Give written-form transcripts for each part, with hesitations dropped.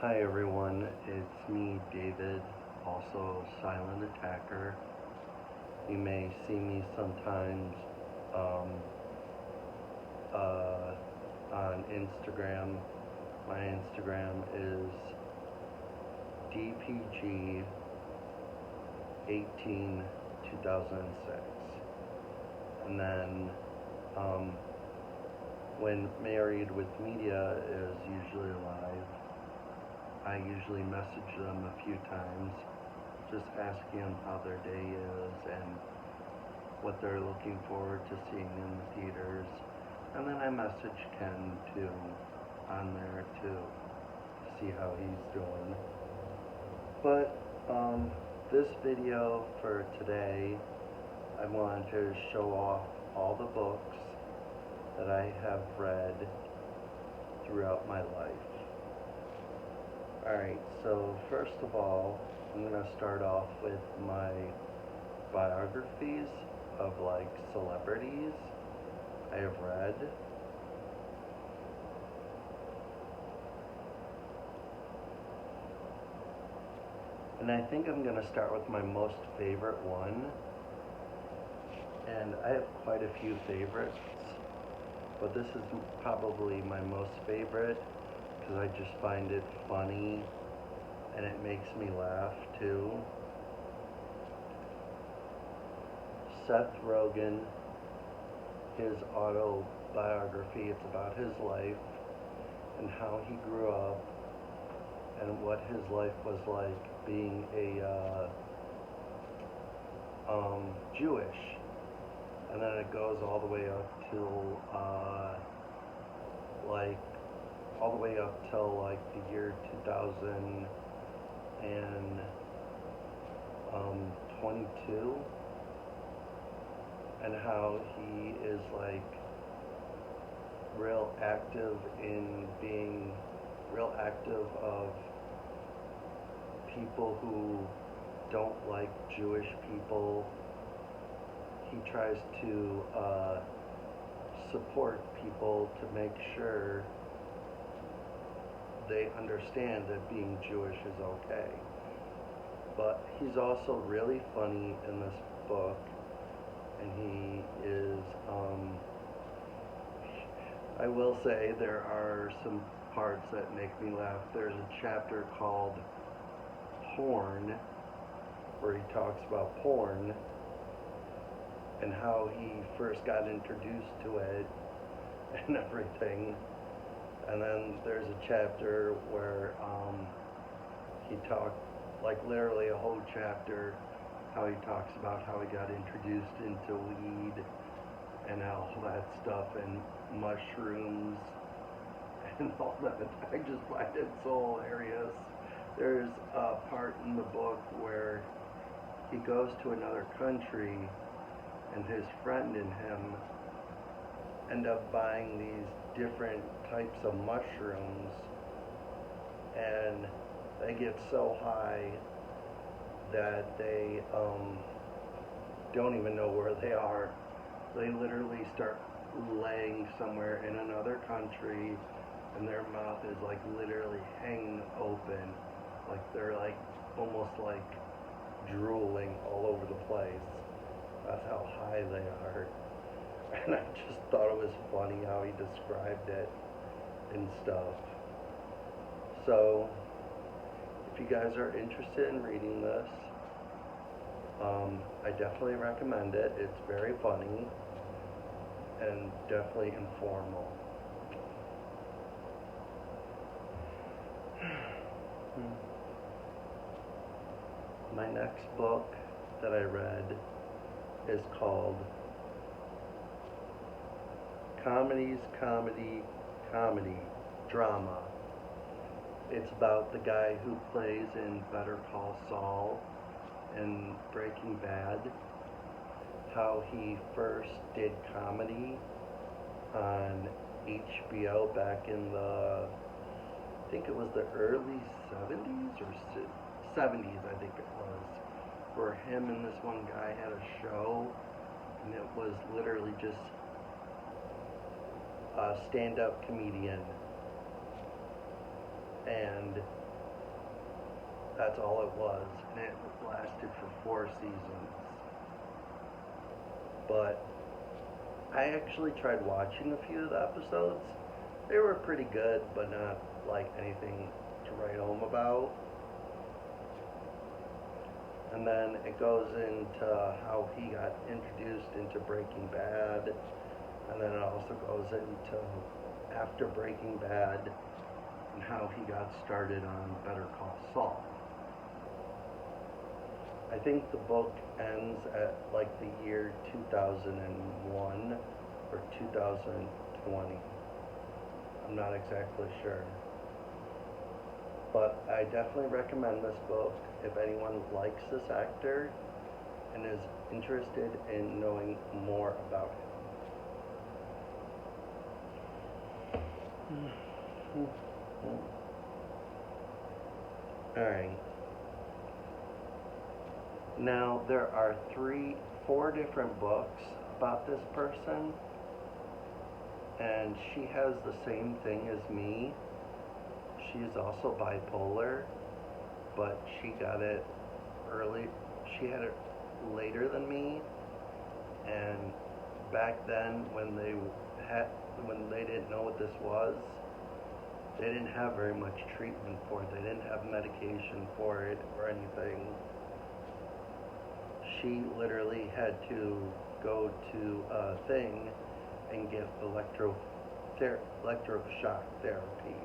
Hi everyone, it's me, David, also Silent Attacker. You may see me sometimes on Instagram. My Instagram is DPG182006. And then when Married with Media is usually live, I usually message them a few times, just asking them how their day is and what they're looking forward to seeing in the theaters. And then I message Ken too on there too to see how he's doing. But this video for today, I wanted to show off all the books that I have read throughout my life. Alright, so first of all, I'm going to start off with my biographies of like celebrities I have read. And I think I'm going to start with my most favorite one. And I have quite a few favorites, but this is probably my most favorite because I just find it funny and it makes me laugh too. Seth Rogen, his autobiography, it's about his life and how he grew up and what his life was like being a Jewish. And then it goes all the way up till the year 2022, and how he is like real active of people who don't like Jewish people. He tries to support people to make sure they understand that being Jewish is okay. But he's also really funny in this book, and he is, I will say there are some parts that make me laugh. There's a chapter called Porn, where he talks about porn and how he first got introduced to it and everything. And then there's a chapter where he talked, like literally a whole chapter, how he talks about how he got introduced into weed and all that stuff and mushrooms and all that. I just find it so hilarious. There's a part in the book where he goes to another country and his friend and him end up buying these different types of mushrooms, and they get so high that they don't even know where they are. They literally start laying somewhere in another country and their mouth is like literally hanging open, like they're like almost like drooling all over the place. That's how high they are. And I just thought it was funny how he described it and stuff. So, if you guys are interested in reading this, I definitely recommend it. It's very funny and definitely informal. My next book that I read is called Comedy, Drama. It's about the guy who plays in Better Call Saul and Breaking Bad, how he first did comedy on HBO back in the, I think it was the early 70s or 70s, I think it was, where him and this one guy had a show, and it was literally just a stand-up comedian, and That's all it was, and it lasted for 4 seasons. But I actually tried watching a few of the episodes. They were pretty good, but not like anything to write home about. And then it goes into how he got introduced into Breaking Bad, and then it also goes into after Breaking Bad and how he got started on Better Call Saul. I think the book ends at like the year 2001 or 2020. I'm not exactly sure. But I definitely recommend this book if anyone likes this actor and is interested in knowing more about him. Alright. Now, there are 4 different books about this person, and she has the same thing as me. She is also bipolar, but she got it early. She had it later than me, and back then when they didn't know what this was, they didn't have very much treatment for it. They didn't have medication for it or anything. She literally had to go to a thing and get electroshock therapy.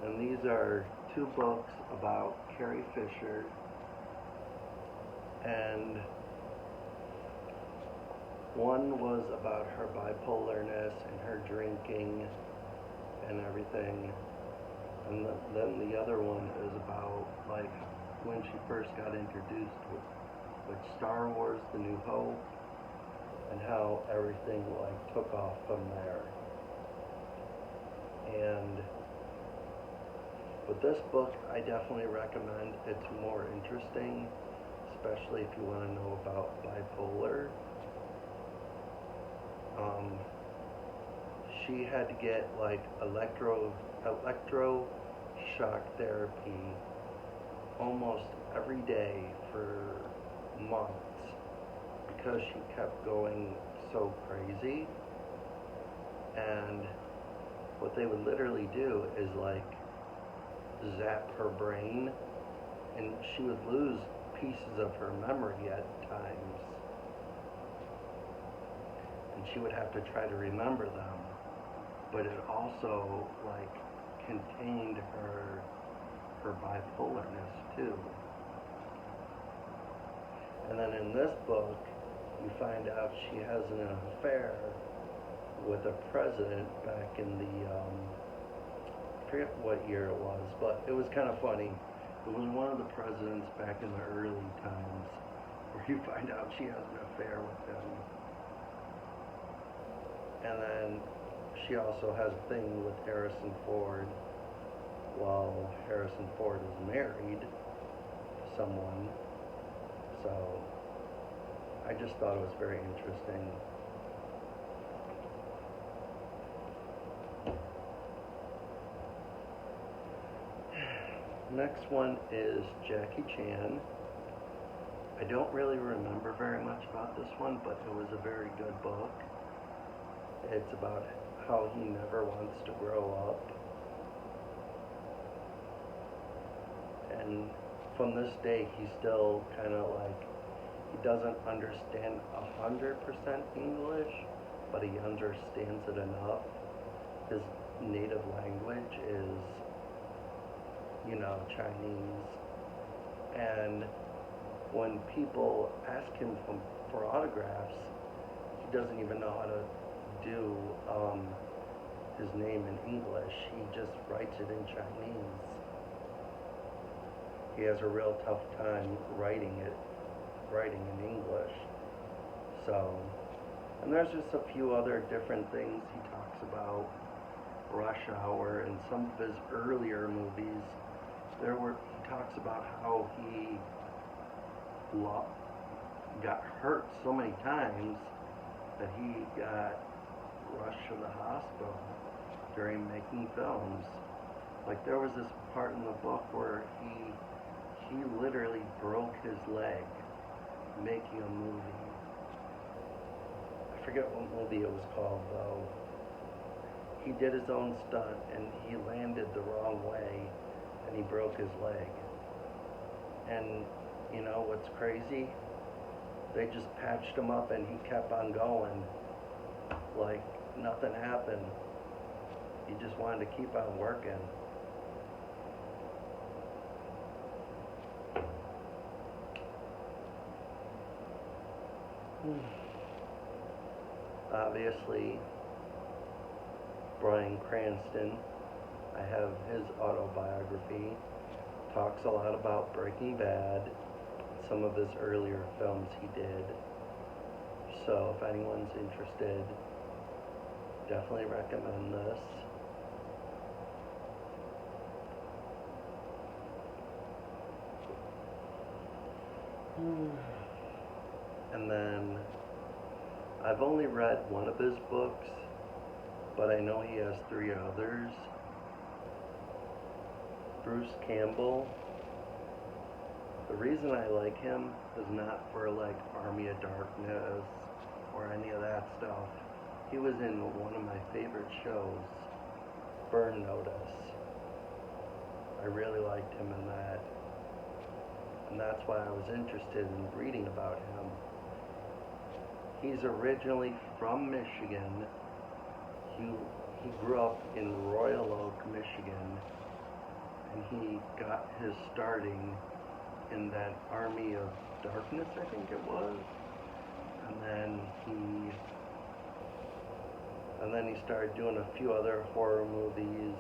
And these are 2 books about Carrie Fisher, and one was about her bipolarness and her drinking and everything, and then the other one is about like when she first got introduced with Star Wars: The New Hope, and how everything like took off from there. And with this book, I definitely recommend. It's more interesting, especially if you want to know about bipolar. She had to get like electroshock therapy almost every day for months because she kept going so crazy. And what they would literally do is like zap her brain, and she would lose pieces of her memory at times, and she would have to try to remember them, but it also like contained her bipolarness too. And then in this book you find out she has an affair with a president back in the I forget what year it was, but it was kind of funny. It was one of the presidents back in the early times where you find out she has an affair with him. And then she also has a thing with Harrison Ford while Harrison Ford is married to someone. So I just thought it was very interesting. Next one is Jackie Chan. I don't really remember very much about this one, but it was a very good book. It's about how he never wants to grow up. And from this day, he's still kind of like, he doesn't understand 100% English, but he understands it enough. His native language is, Chinese. And when people ask him for autographs, he doesn't even know how to do his name in English. He just writes it in Chinese. He has a real tough time writing in English. So, and there's just a few other different things he talks about. Rush Hour and some of his earlier movies. He talks about how he got hurt so many times that he got rushed to the hospital during making films. Like there was this part in the book where he literally broke his leg making a movie. I forget what movie it was called though. He did his own stunt and he landed the wrong way and he broke his leg. And you know what's crazy? They just patched him up and he kept on going like nothing happened. He just wanted to keep on working. Obviously, Bryan Cranston, I have his autobiography, talks a lot about Breaking Bad, some of his earlier films he did. So if anyone's interested, definitely recommend this. And then I've only read one of his books, but I know he has 3 others. Bruce Campbell. The reason I like him is not for like Army of Darkness or any of that stuff. He was in one of my favorite shows, Burn Notice. I really liked him in that. And that's why I was interested in reading about him. He's originally from Michigan. He grew up in Royal Oak, Michigan, and he got his starting in that Army of Darkness, I think it was. And then he started doing a few other horror movies,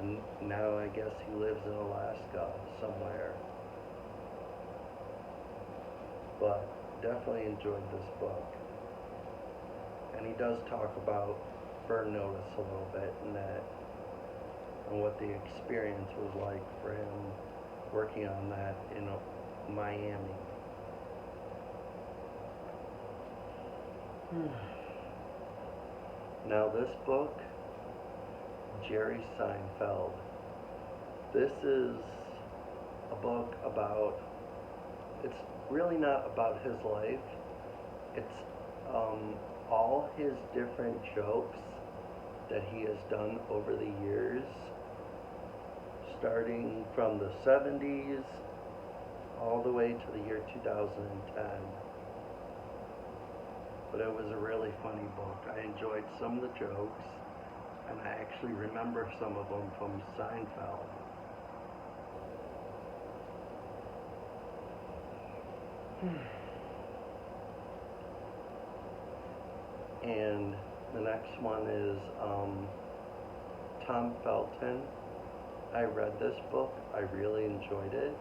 and now I guess he lives in Alaska somewhere. But definitely enjoyed this book. And he does talk about Burn Notice a little bit in that, and what the experience was like for him working on that in Miami. Now this book, Jerry Seinfeld. This is a book about, it's really not about his life. It's all his different jokes that he has done over the years, starting from the 70s all the way to the year 2010. But it was a really funny book. I enjoyed some of the jokes, and I actually remember some of them from Seinfeld. And the next one is Tom Felton. I read this book. I really enjoyed it.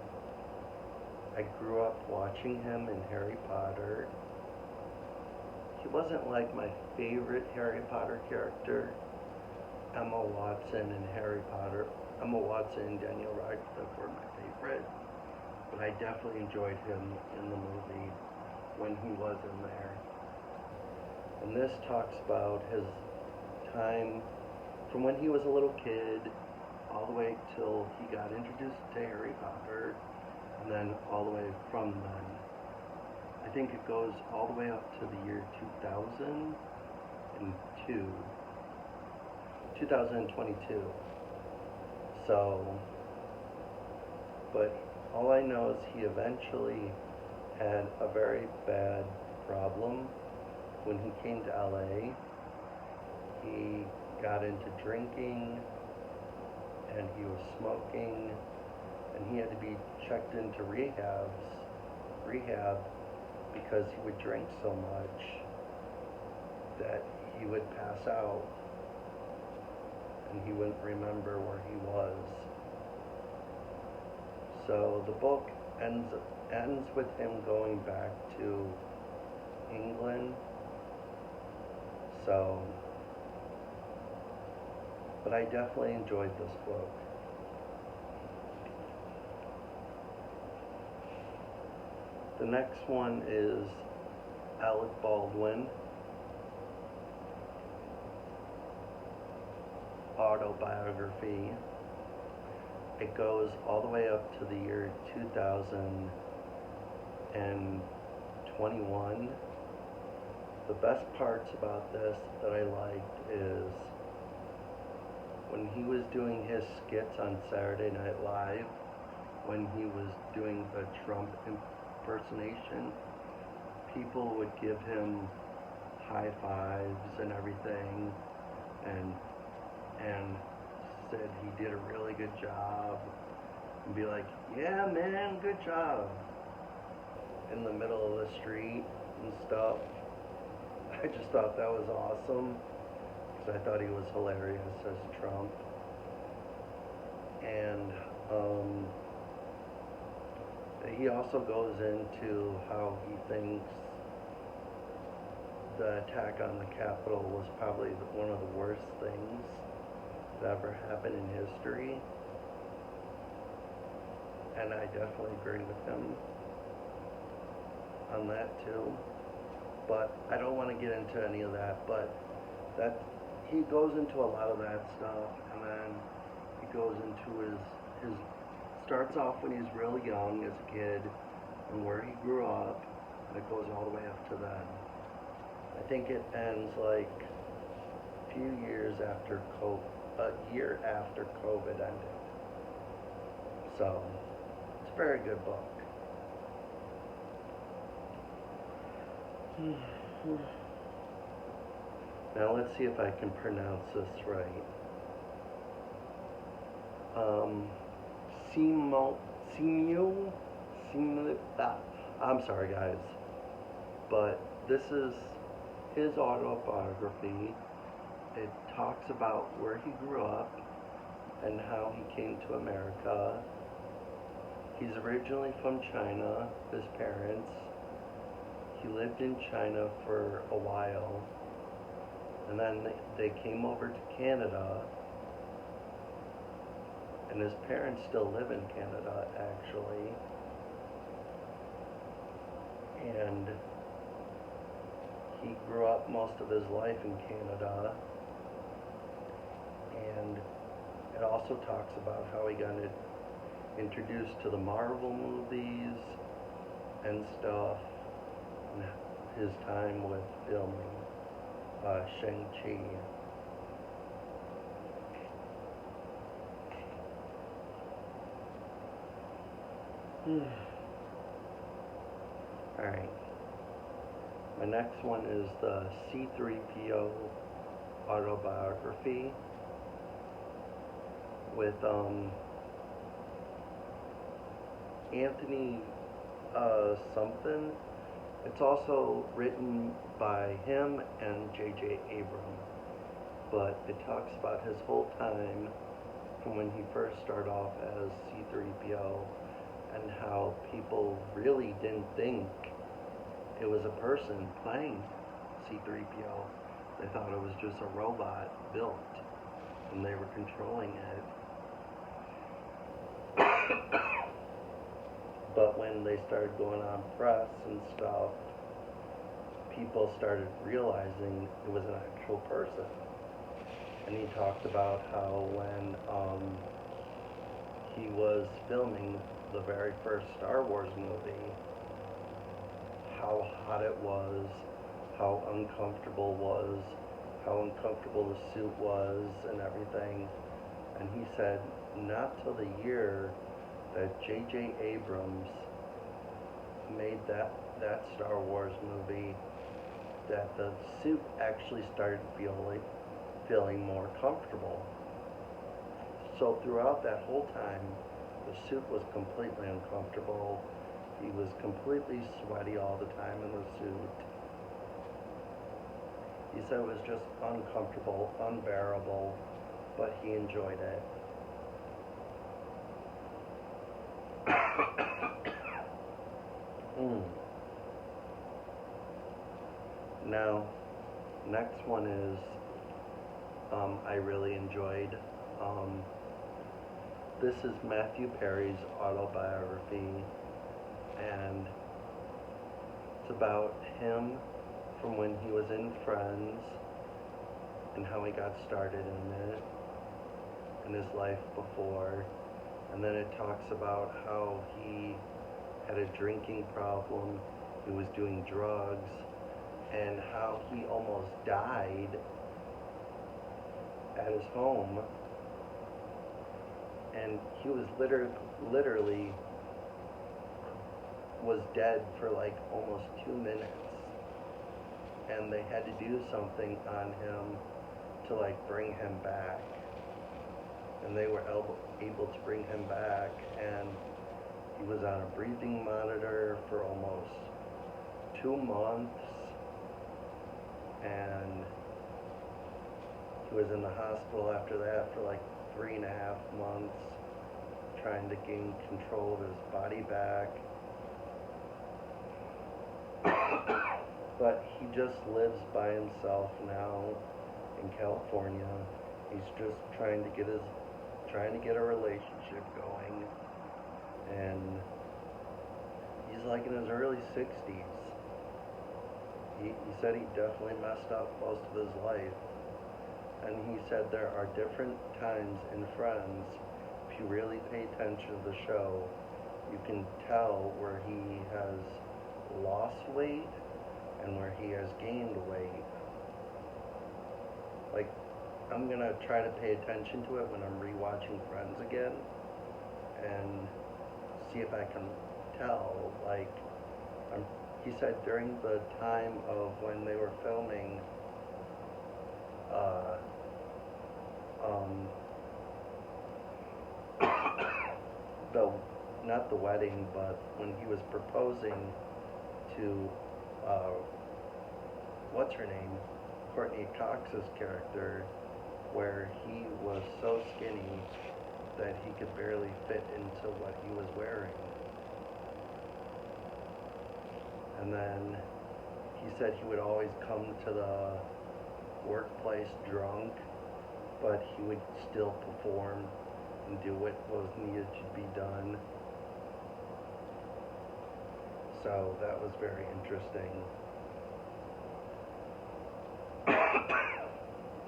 I grew up watching him in Harry Potter. He wasn't like my favorite Harry Potter character. Emma Watson and Harry Potter. Emma Watson and Daniel Radcliffe were my favorite. But I definitely enjoyed him in the movie when he was in there. And this talks about his time from when he was a little kid all the way till he got introduced to Harry Potter, and then all the way from then. I think it goes all the way up to the year 2022. So, but all I know is he eventually had a very bad problem when he came to LA. He got into drinking and he was smoking, and he had to be checked into rehab because he would drink so much that he would pass out and he wouldn't remember where he was. So the book ends with him going back to England. So, but I definitely enjoyed this book. The next one is Alec Baldwin, Autobiography. it goes all the way up to the year 2021. The best parts about this that I liked is when he was doing his skits on Saturday Night Live, when he was doing the Trump impersonation, people would give him high fives and everything, and said he did a really good job, and be like, yeah man, good job, in the middle of the street and stuff. I just thought that was awesome, because I thought he was hilarious as Trump. And he also goes into how he thinks the attack on the Capitol was probably one of the worst things that ever happened in history. And I definitely agree with him on that too. But I don't want to get into any of that, but that he goes into a lot of that stuff, and then he goes into his starts off when he's real young as a kid and where he grew up, and it goes all the way up to then. I think it ends like a year after COVID ended. So it's a very good book. Now let's see if I can pronounce this right. I'm sorry guys, but this is his autobiography. It talks about where he grew up and how he came to America. He's originally from China, his parents. He lived in China for a while, and then they came over to Canada, and his parents still live in Canada actually, and he grew up most of his life in Canada. And it also talks about how he got introduced to the Marvel movies and stuff, and his time with filming Shang-Chi. Alright. My next one is the C3po Autobiography with Anthony something. It's also written by him and J Abrams, but it talks about his whole time from when he first started off as C3po, and how people really didn't think it was a person playing C3po. They thought it was just a robot built, and they were controlling it. But when they started going on press and stuff, people started realizing it was an actual person. And he talked about how when he was filming the very first Star Wars movie, how hot it was, how uncomfortable the suit was and everything. And he said not till the year that J Abrams made that Star Wars movie that the suit actually started feeling more comfortable. So throughout that whole time, the suit was completely uncomfortable. He was completely sweaty all the time in the suit. He said it was just uncomfortable, unbearable, but he enjoyed it. Now, next one is I really enjoyed. This is Matthew Perry's autobiography, and it's about him from when he was in Friends and how he got started in it, and his life before, And then it talks about how he had a drinking problem, he was doing drugs, and how he almost died at his home. And he was literally was dead for like almost 2 minutes. And they had to do something on him to like bring him back. And they were able to bring him back, and he was on a breathing monitor for almost 2 months, and he was in the hospital after that for like 3.5 months, trying to gain control of his body back. But he just lives by himself now in California. He's just trying to get a relationship going, and he's like in his early 60s. He said he definitely messed up most of his life, and he said there are different times in Friends, if you really pay attention to the show, you can tell where he has lost weight and where he has gained weight. Like, I'm gonna try to pay attention to it when I'm rewatching Friends again, and see if I can tell. Like, he said during the time of when they were filming, the not the wedding, but when he was proposing to what's her name, Courtney Cox's character, where he was so skinny that he could barely fit into what he was wearing. And then he said he would always come to the workplace drunk, but he would still perform and do what was needed to be done. So that was very interesting.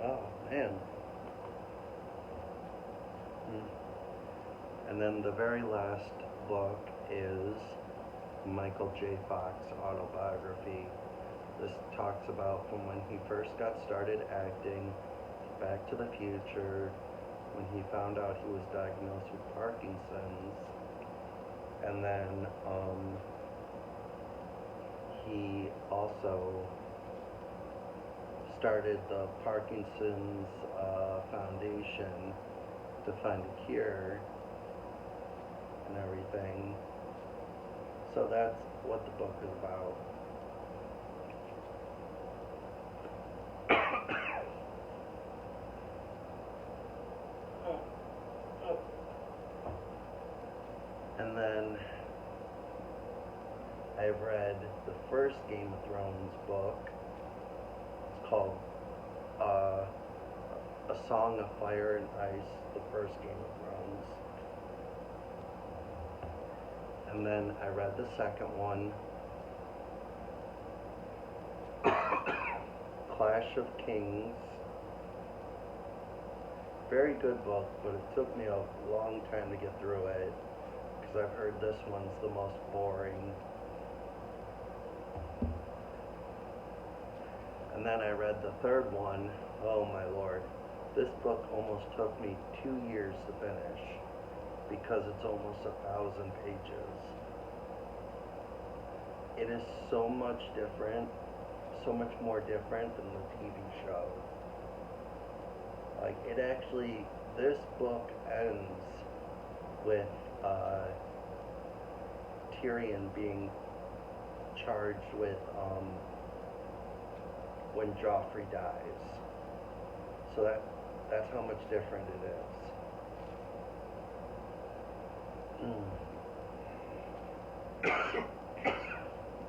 Oh, man. And then the very last book is Michael J Fox Autobiography. This talks about from when he first got started acting, Back to the Future, when he found out he was diagnosed with Parkinson's, and then he also started the Parkinson's Foundation to find a cure and everything. So that's what the book is about. And then I've read the first Game of Thrones book. It's called A Song of Fire and Ice, the first Game of Thrones. And then I read the second one, Clash of Kings. Very good book, but it took me a long time to get through it, because I've heard this one's the most boring. And then I read the third one. Oh my lord. This book almost took me 2 years to finish, because it's almost 1,000 pages. It is so much different, so much more different than the TV show. Like, it actually, this book ends with Tyrion being charged with when Joffrey dies. So that's how much different it is.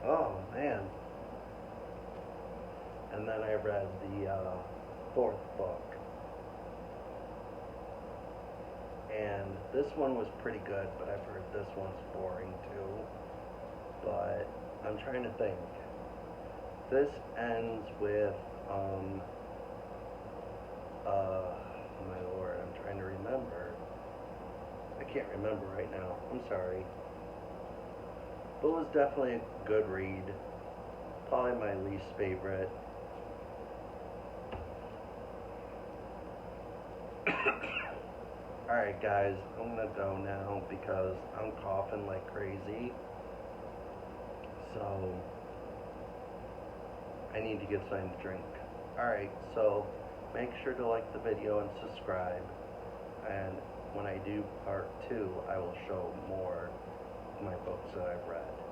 Oh man. And then I read the fourth book. And this one was pretty good, but I've heard this one's boring too. But I'm trying to think. This ends with, my lord, I'm trying to remember. I can't remember right now. I'm sorry. But it was definitely a good read. Probably my least favorite. Alright guys, I'm gonna go now because I'm coughing like crazy. So I need to get something to drink. Alright, so make sure to like the video and subscribe. And when I do part 2, I will show more of my books that I've read.